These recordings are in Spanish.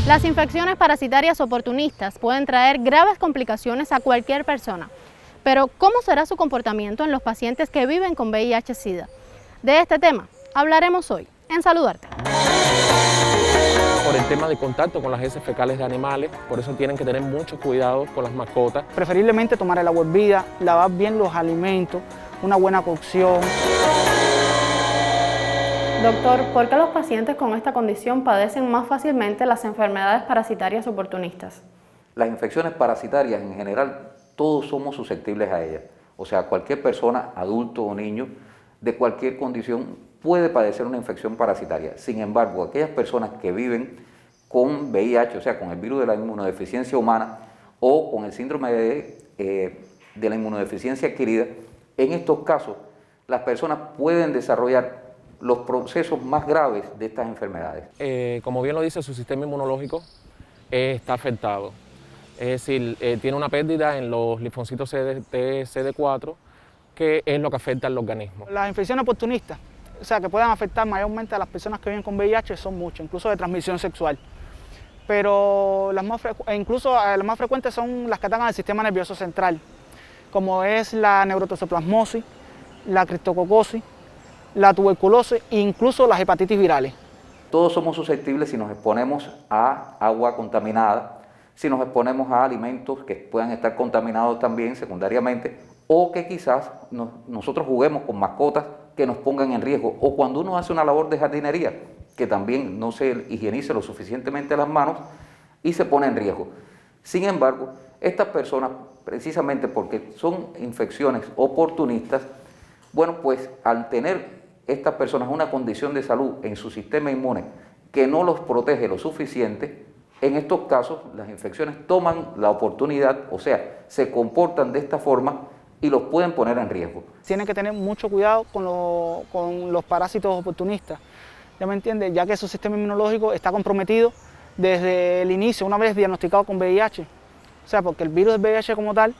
Las infecciones parasitarias oportunistas pueden traer graves complicaciones a cualquier persona. Pero, ¿cómo será su comportamiento en los pacientes que viven con VIH-Sida? De este tema hablaremos hoy en Saludarte. Por el tema de contacto con las heces fecales de animales, por eso tienen que tener mucho cuidado con las mascotas. Preferiblemente tomar el agua hervida, lavar bien los alimentos, una buena cocción. Doctor, ¿por qué los pacientes con esta condición padecen más fácilmente las enfermedades parasitarias oportunistas? Las infecciones parasitarias en general, todos somos susceptibles a ellas. O sea, cualquier persona, adulto o niño, de cualquier condición puede padecer una infección parasitaria. Sin embargo, aquellas personas que viven con VIH, o sea, con el virus de la inmunodeficiencia humana o con el síndrome de la inmunodeficiencia adquirida, en estos casos las personas pueden desarrollar los procesos más graves de estas enfermedades. Como bien lo dice, su sistema inmunológico está afectado. Es decir, tiene una pérdida en los linfocitos CD4, que es lo que afecta al organismo. Las infecciones oportunistas, o sea, que pueden afectar mayormente a las personas que viven con VIH, son muchas, incluso de transmisión sexual. Pero las más frecuentes son las que atacan al sistema nervioso central, como es la neurotoxoplasmosis, la criptococosis, la tuberculosis e incluso las hepatitis virales. Todos somos susceptibles si nos exponemos a agua contaminada, si nos exponemos a alimentos que puedan estar contaminados también secundariamente, o que quizás nosotros juguemos con mascotas que nos pongan en riesgo, o cuando uno hace una labor de jardinería, que también no se higienice lo suficientemente las manos y se pone en riesgo. Sin embargo, estas personas, precisamente porque son infecciones oportunistas, bueno, pues al tener estas personas una condición de salud en su sistema inmune que no los protege lo suficiente, en estos casos las infecciones toman la oportunidad, o sea, se comportan de esta forma y los pueden poner en riesgo. Tienen que tener mucho cuidado con los parásitos oportunistas, ¿ya me entiende? Ya que su sistema inmunológico está comprometido desde el inicio, una vez diagnosticado con VIH. O sea, porque el virus del VIH como tal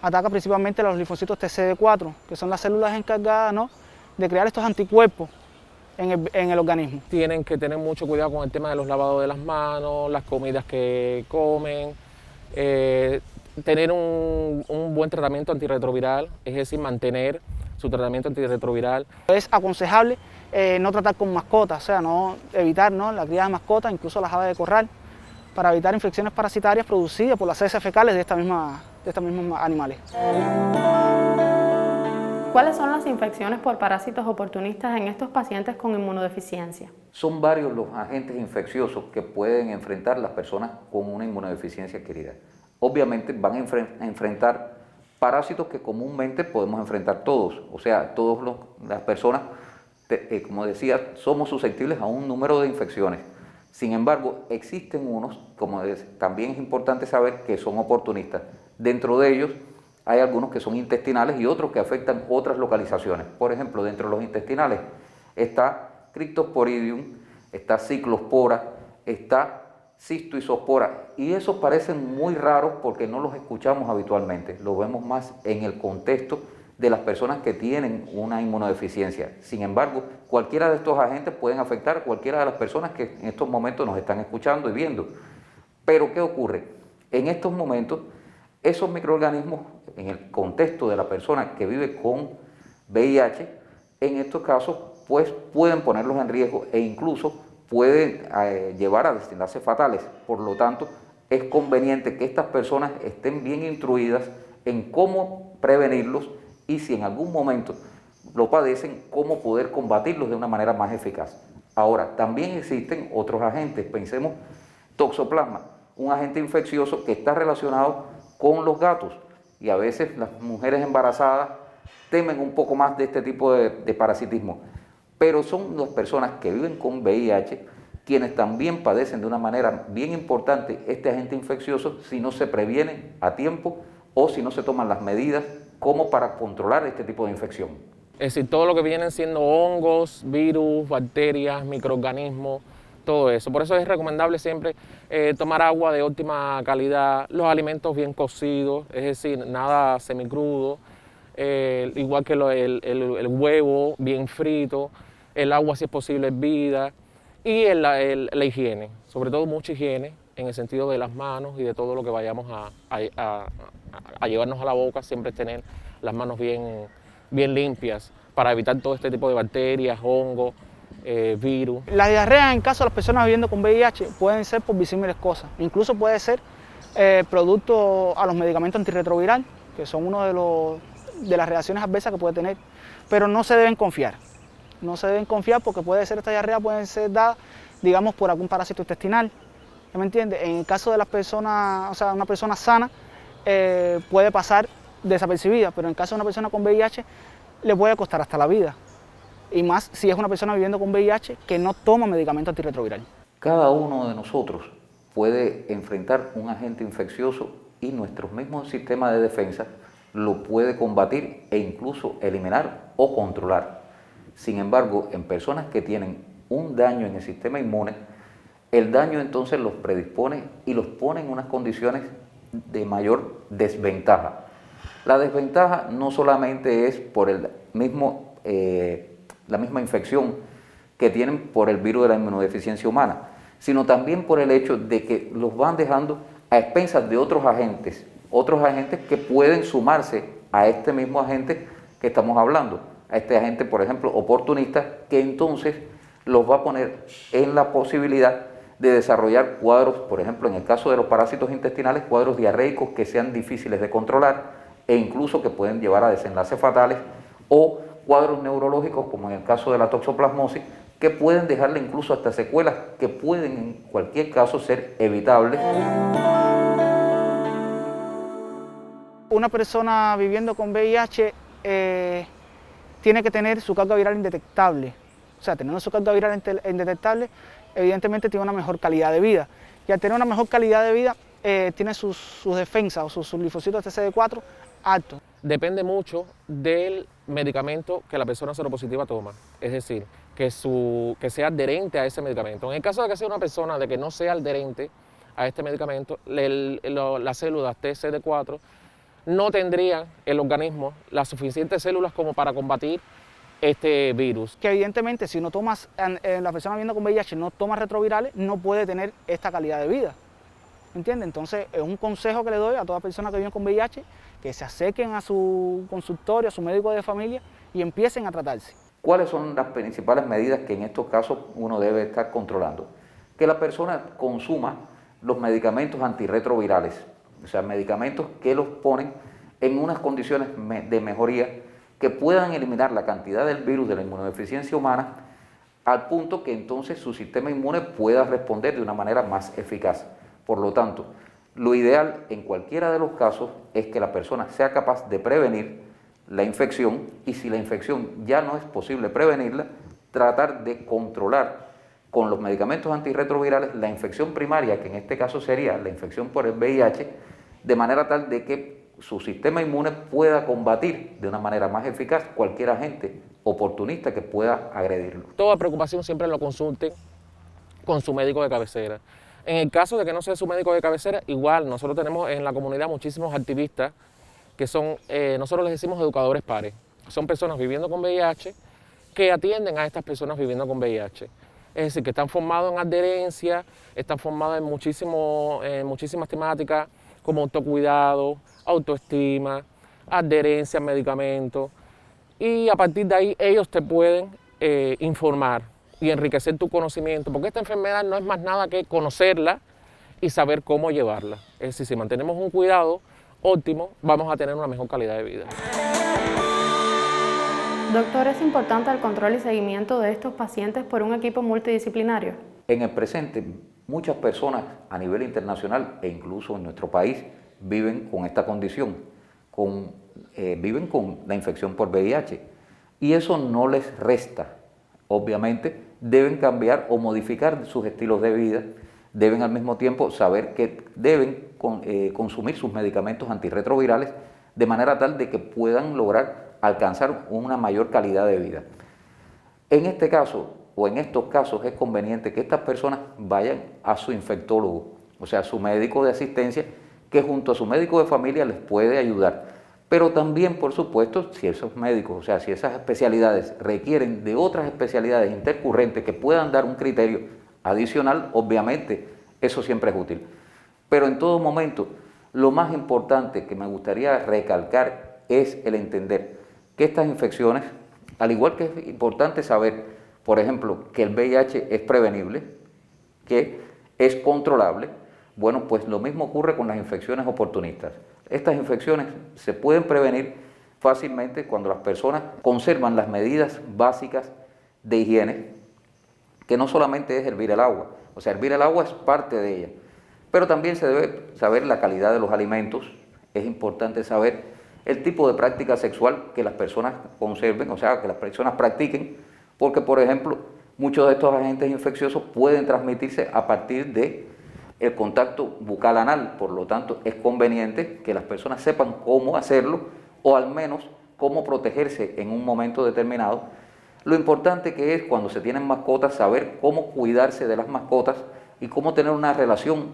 ataca principalmente a los linfocitos TCD4, que son las células encargadas, ¿no?, de crear estos anticuerpos en el organismo. Tienen que tener mucho cuidado con el tema de los lavados de las manos, las comidas que comen, tener un buen tratamiento antirretroviral, es decir, mantener su tratamiento antirretroviral. Es aconsejable no tratar con mascotas, o sea, evitar la cría de mascotas, incluso las aves de corral, para evitar infecciones parasitarias producidas por las heces fecales de estos mismos animales. ¿Cuáles son las infecciones por parásitos oportunistas en estos pacientes con inmunodeficiencia? Son varios los agentes infecciosos que pueden enfrentar las personas con una inmunodeficiencia adquirida. Obviamente van a enfrentar parásitos que comúnmente podemos enfrentar todos, o sea, todas las personas, como decía, somos susceptibles a un número de infecciones. Sin embargo, existen unos, también es importante saber, que son oportunistas. Dentro de ellos hay algunos que son intestinales y otros que afectan otras localizaciones. Por ejemplo, dentro de los intestinales está Cryptosporidium, está Cyclospora, está Cistoisospora, y esos parecen muy raros porque no los escuchamos habitualmente, los vemos más en el contexto de las personas que tienen una inmunodeficiencia. Sin embargo, cualquiera de estos agentes pueden afectar a cualquiera de las personas que en estos momentos nos están escuchando y viendo. Pero ¿qué ocurre? En estos momentos, esos microorganismos, en el contexto de la persona que vive con VIH, en estos casos, pues pueden ponerlos en riesgo e incluso pueden llevar a desenlaces fatales. Por lo tanto, es conveniente que estas personas estén bien instruidas en cómo prevenirlos y si en algún momento lo padecen, cómo poder combatirlos de una manera más eficaz. Ahora, también existen otros agentes. Pensemos Toxoplasma, un agente infeccioso que está relacionado con los gatos, y a veces las mujeres embarazadas temen un poco más de este tipo de parasitismo, pero son las personas que viven con VIH quienes también padecen de una manera bien importante este agente infeccioso si no se previene a tiempo o si no se toman las medidas como para controlar este tipo de infección. Es decir, todo lo que vienen siendo hongos, virus, bacterias, microorganismos, todo eso. Por eso es recomendable siempre tomar agua de óptima calidad, los alimentos bien cocidos, es decir, nada semicrudo, igual que el huevo bien frito, el agua si es posible hervida, y la higiene, sobre todo mucha higiene, en el sentido de las manos y de todo lo que vayamos a llevarnos a la boca, siempre tener las manos bien limpias para evitar todo este tipo de bacterias, hongos, virus. La diarrea en caso de las personas viviendo con VIH pueden ser por disímiles cosas, incluso puede ser producto a los medicamentos antirretroviral, que son uno de las reacciones adversas que puede tener, pero no se deben confiar. No se deben confiar porque puede ser esta diarrea, puede ser dada, digamos, por algún parásito intestinal. ¿Me entiende? En el caso de las personas, o sea, una persona sana puede pasar desapercibida, pero en el caso de una persona con VIH le puede costar hasta la vida. Y más si es una persona viviendo con VIH que no toma medicamento antirretroviral. Cada uno de nosotros puede enfrentar un agente infeccioso y nuestro mismo sistema de defensa lo puede combatir e incluso eliminar o controlar. Sin embargo, en personas que tienen un daño en el sistema inmune, el daño entonces los predispone y los pone en unas condiciones de mayor desventaja. La desventaja no solamente es por la misma infección que tienen por el virus de la inmunodeficiencia humana, sino también por el hecho de que los van dejando a expensas de otros agentes que pueden sumarse a este mismo agente que estamos hablando, a este agente, por ejemplo, oportunista, que entonces los va a poner en la posibilidad de desarrollar cuadros, por ejemplo, en el caso de los parásitos intestinales, cuadros diarreicos que sean difíciles de controlar e incluso que pueden llevar a desenlaces fatales, o cuadros neurológicos, como en el caso de la toxoplasmosis, que pueden dejarle incluso hasta secuelas que pueden en cualquier caso ser evitables. Una persona viviendo con VIH tiene que tener su carga viral indetectable. O sea, teniendo su carga viral indetectable, evidentemente tiene una mejor calidad de vida. Y al tener una mejor calidad de vida, tiene sus defensas o sus linfocitos TCD4 altos. Depende mucho del medicamento que la persona seropositiva toma, es decir, que sea adherente a ese medicamento. En el caso de que sea una persona de que no sea adherente a este medicamento, las células TCD4 no tendrían el organismo las suficientes células como para combatir este virus. Que evidentemente si no tomas, la persona viviendo con VIH no toma retrovirales, no puede tener esta calidad de vida. ¿Entiende? Entonces es un consejo que le doy a todas las personas que viven con VIH, que se acerquen a su consultorio, a su médico de familia y empiecen a tratarse. ¿Cuáles son las principales medidas que en estos casos uno debe estar controlando? Que la persona consuma los medicamentos antirretrovirales, o sea, medicamentos que los ponen en unas condiciones de mejoría que puedan eliminar la cantidad del virus de la inmunodeficiencia humana al punto que entonces su sistema inmune pueda responder de una manera más eficaz. Por lo tanto, lo ideal en cualquiera de los casos es que la persona sea capaz de prevenir la infección y si la infección ya no es posible prevenirla, tratar de controlar con los medicamentos antirretrovirales la infección primaria, que en este caso sería la infección por el VIH, de manera tal de que su sistema inmune pueda combatir de una manera más eficaz cualquier agente oportunista que pueda agredirlo. Toda preocupación siempre lo consulten con su médico de cabecera. En el caso de que no sea su médico de cabecera, igual nosotros tenemos en la comunidad muchísimos activistas que son, nosotros les decimos educadores pares. Son personas viviendo con VIH que atienden a estas personas viviendo con VIH. Es decir, que están formados en adherencia, están formados en muchísimas temáticas como autocuidado, autoestima, adherencia a medicamentos. Y a partir de ahí ellos te pueden informar y enriquecer tu conocimiento, porque esta enfermedad no es más nada que conocerla y saber cómo llevarla. Es decir, si mantenemos un cuidado óptimo, vamos a tener una mejor calidad de vida. Doctor, ¿es importante el control y seguimiento de estos pacientes por un equipo multidisciplinario? En el presente, muchas personas a nivel internacional e incluso en nuestro país viven con esta condición, viven con la infección por VIH y eso no les resta. Obviamente deben cambiar o modificar sus estilos de vida, deben al mismo tiempo saber que deben consumir sus medicamentos antirretrovirales de manera tal de que puedan lograr alcanzar una mayor calidad de vida. En este caso o en estos casos es conveniente que estas personas vayan a su infectólogo, o sea, a su médico de asistencia, que junto a su médico de familia les puede ayudar. Pero también, por supuesto, si esos médicos, o sea, si esas especialidades requieren de otras especialidades intercurrentes que puedan dar un criterio adicional, obviamente Eso siempre es útil. Pero en todo momento, lo más importante que me gustaría recalcar es el entender que estas infecciones, al igual que es importante saber, por ejemplo, que el VIH es prevenible, que es controlable, bueno, pues lo mismo ocurre con las infecciones oportunistas. Estas infecciones se pueden prevenir fácilmente cuando las personas conservan las medidas básicas de higiene, que no solamente es hervir el agua, o sea, hervir el agua es parte de ella, pero también se debe saber la calidad de los alimentos, es importante saber el tipo de práctica sexual que las personas conserven, o sea, que las personas practiquen, porque, por ejemplo, muchos de estos agentes infecciosos pueden transmitirse a partir de el contacto bucal anal, por lo tanto, es conveniente que las personas sepan cómo hacerlo o al menos cómo protegerse en un momento determinado. Lo importante que es cuando se tienen mascotas saber cómo cuidarse de las mascotas y cómo tener una relación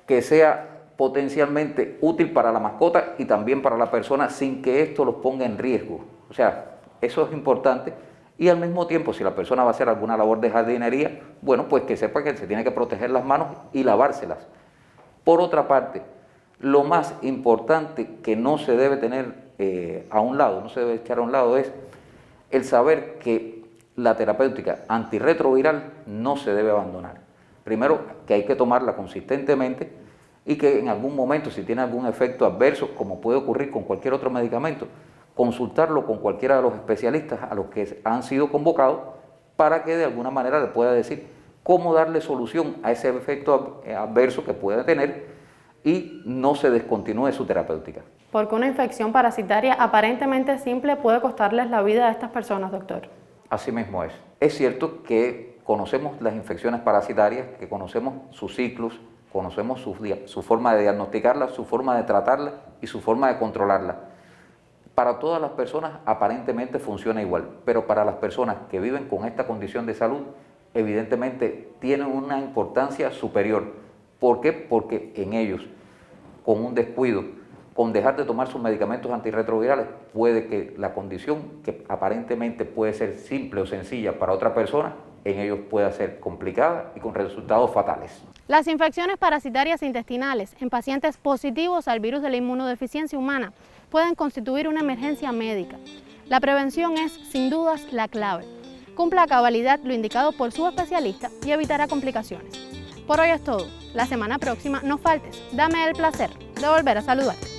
que sea potencialmente útil para la mascota y también para la persona sin que esto los ponga en riesgo. O sea, eso es importante y al mismo tiempo si la persona va a hacer alguna labor de jardinería, bueno, pues que sepa que se tiene que proteger las manos y lavárselas. Por otra parte, lo más importante que no se debe tener a un lado, no se debe echar a un lado es el saber que la terapéutica antirretroviral no se debe abandonar. Primero, que hay que tomarla consistentemente y que en algún momento, si tiene algún efecto adverso, como puede ocurrir con cualquier otro medicamento, consultarlo con cualquiera de los especialistas a los que han sido convocados para que de alguna manera le pueda decir cómo darle solución a ese efecto adverso que pueda tener y no se descontinúe su terapéutica. Porque una infección parasitaria aparentemente simple puede costarles la vida a estas personas, doctor. Así mismo es. Es cierto que conocemos las infecciones parasitarias, que conocemos sus ciclos, conocemos su forma de diagnosticarlas, su forma de tratarlas y su forma de controlarlas. Para todas las personas aparentemente funciona igual, pero para las personas que viven con esta condición de salud, evidentemente tienen una importancia superior. ¿Por qué? Porque en ellos, con un descuido, con dejar de tomar sus medicamentos antirretrovirales, puede que la condición que aparentemente puede ser simple o sencilla para otra persona, en ellos pueda ser complicada y con resultados fatales. Las infecciones parasitarias intestinales en pacientes positivos al virus de la inmunodeficiencia humana pueden constituir una emergencia médica. La prevención es, sin dudas, la clave. Cumpla a cabalidad lo indicado por su especialista y evitará complicaciones. Por hoy es todo. La semana próxima no faltes. Dame el placer de volver a saludarte.